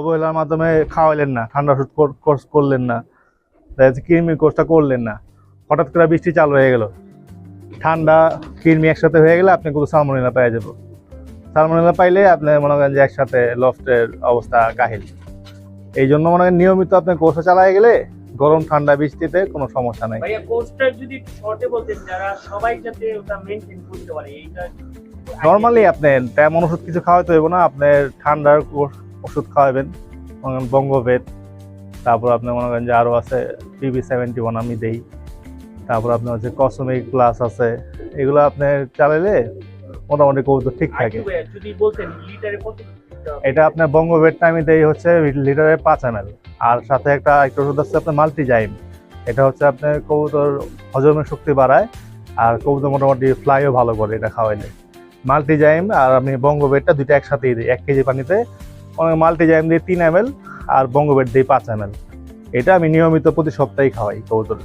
অবহেলার মাধ্যমে খাওয়াইলেন না, ঠান্ডা ওষুধ কোর্স করলেন না, দেখা যাচ্ছে কৃমি কোর্সটা করলেন না, হঠাৎ করে বৃষ্টি চালু হয়ে গেল, ঠান্ডা কৃমি একসাথে হয়ে গেলে আপনি কিন্তু সালমোনেলা পেয়ে যাবো। সালমোনেলা পাইলে আপনি মনে করেন যে একসাথে লফটের অবস্থা কাহিল। এই জন্য মনে করেন নিয়মিত আপনি কোর্সটা চালায় গেলে গরম ঠান্ডা বৃষ্টিতে কোনো সমস্যা নাই। ভাইয়া কোর্সটা যদি শর্টে বলতেন যারা সবাই যাতে ওটা মেইনটেইন করতে পারে, এইটা নর্মালি আপনি তেমন ওষুধ কিছু খাওয়াইতে হইব না, আপনি ঠান্ডার ওষুধ খাওয়াবেন, বঙ্গভেদ, তারপর আপনি মনে করেন যে আরও আছে PB71 আমি দেই, তারপর আপনার হচ্ছে কসমিক প্লাস আছে, এগুলো আপনি চালাইলে মোটামুটি কবুতর ঠিক থাকে। যদি বলতেন লিটারে কত দিতে হবে? এটা আপনার বঙ্গভেদটা আমি দেই হচ্ছে লিটারে 5 ml, আর সাথে একটা ওষুধ আছে আপনার মাল্টিজাইম। এটা হচ্ছে আপনার কবুতর হজমের শক্তি বাড়ায় আর কবুতর মোটামুটি ফ্লাইও ভালো করে এটা খাওয়াইলে। মাল্টিজাইম আর আমি বঙ্গভেদটা দুইটা একসাথেই দিই 1 কেজি পানিতে। অনেক মাল্টিজাইম দিয়ে 3 ml আর বঙ্গভেদ দিই 5 ml। এটা আমি নিয়মিত প্রতি সপ্তাহে খাওয়াই কবুতর।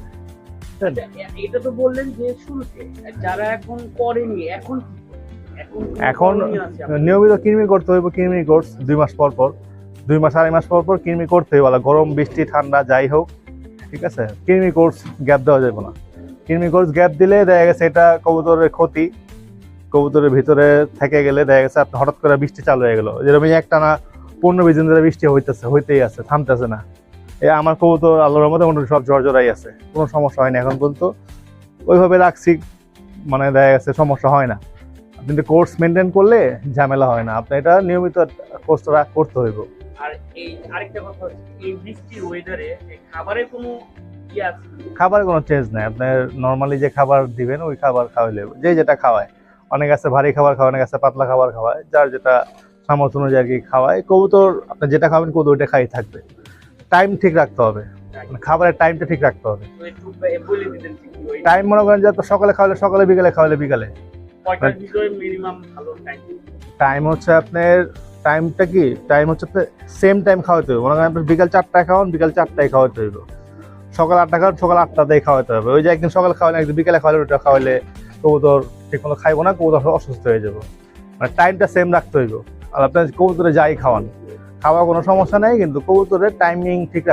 এটা তো বললেন যে শুরুতে, যারা এখন করেনি এখন এখন নিয়মিত কৃমি করতে হইব, কৃমি কোর্স 2 মাস পর পর, 2 মাস 2.5 মাস পর পর কৃমি করতে হইব। গরম বৃষ্টি ঠান্ডা যাই হোক, ঠিক আছে, কৃমি কোর্স গ্যাপ দেওয়া যাবে না। কৃমি কোর্স গ্যাপ দিলে দেখা গেছে এটা কবুতরের ক্ষতি, কবুতরের ভিতরে থেকে গেলে দেখা গেছে আপনি হঠাৎ করে বৃষ্টি চালু হয়ে গেল, যেরকম একটানা 15-20 দিন ধরে বৃষ্টি হইতেই আছে, থামতেছে না। আমার কবুতর আল্লাহর রহমতে মোটামুটি সব জড়াই আছে, কোনো সমস্যা হয়নি এখন পর্যন্ত। ওইভাবে রাখছি, মানে দেখা গেছে সমস্যা হয় না। কিন্তু কোর্স মেনটেন করলে ঝামেলা হয় না, আপনি এটা নিয়মিত কোর্সটা করতে হইব। আর এই আরেকটা কথা হচ্ছে, এই বৃষ্টির ওয়েদারে খাবারের কোনো আছে? খাবারের কোনো চেঞ্জ নাই, আপনার নর্মালি যে খাবার দিবেন ওই খাবার খাওয়াইলে, যে যেটা খাওয়ায়, অনেক আছে ভারী খাবার খাওয়ায়, অনেক আছে পাতলা খাবার খাওয়ায়, যার যেটা সামর্থ্য অনুযায়ী আর কি খাওয়ায়। কবুতর আপনি যেটা খাবেন কবুতর ওইটা খাই থাকবে। টাইম ঠিক রাখতে হবে, খাবারের টাইমটা ঠিক রাখতে হবে। টাইম মনে করেন যে সকালে খাওয়ালে সকালে, বিকালে খাওয়ালে বিকালে। টাইম হচ্ছে আপনার টাইমটা কি, টাইম হচ্ছে সেম টাইম খাওয়াতে হবে। মনে করেন আপনার বিকাল 4টায় খাওয়ান, বিকাল 4টায় খাওয়াতে হবে। সকাল 8টা খাওয়ান, সকাল 8টাতেই খাওয়াতে হবে। ওই যে একদিন সকালে খাওয়ালে একদিন বিকালে খাওয়ালে ওইটা খাওয়ালে কবুতর ঠিক মতো খাইবো না, কবুতর অসুস্থ হয়ে যাবো। মানে টাইমটা সেম রাখতে হইব। আর আপনার কবুতরে যাই খাওয়ান, খাওয়া কোনো সমস্যা নেই, কিন্তু কবুতরের টাইমিং ঠিক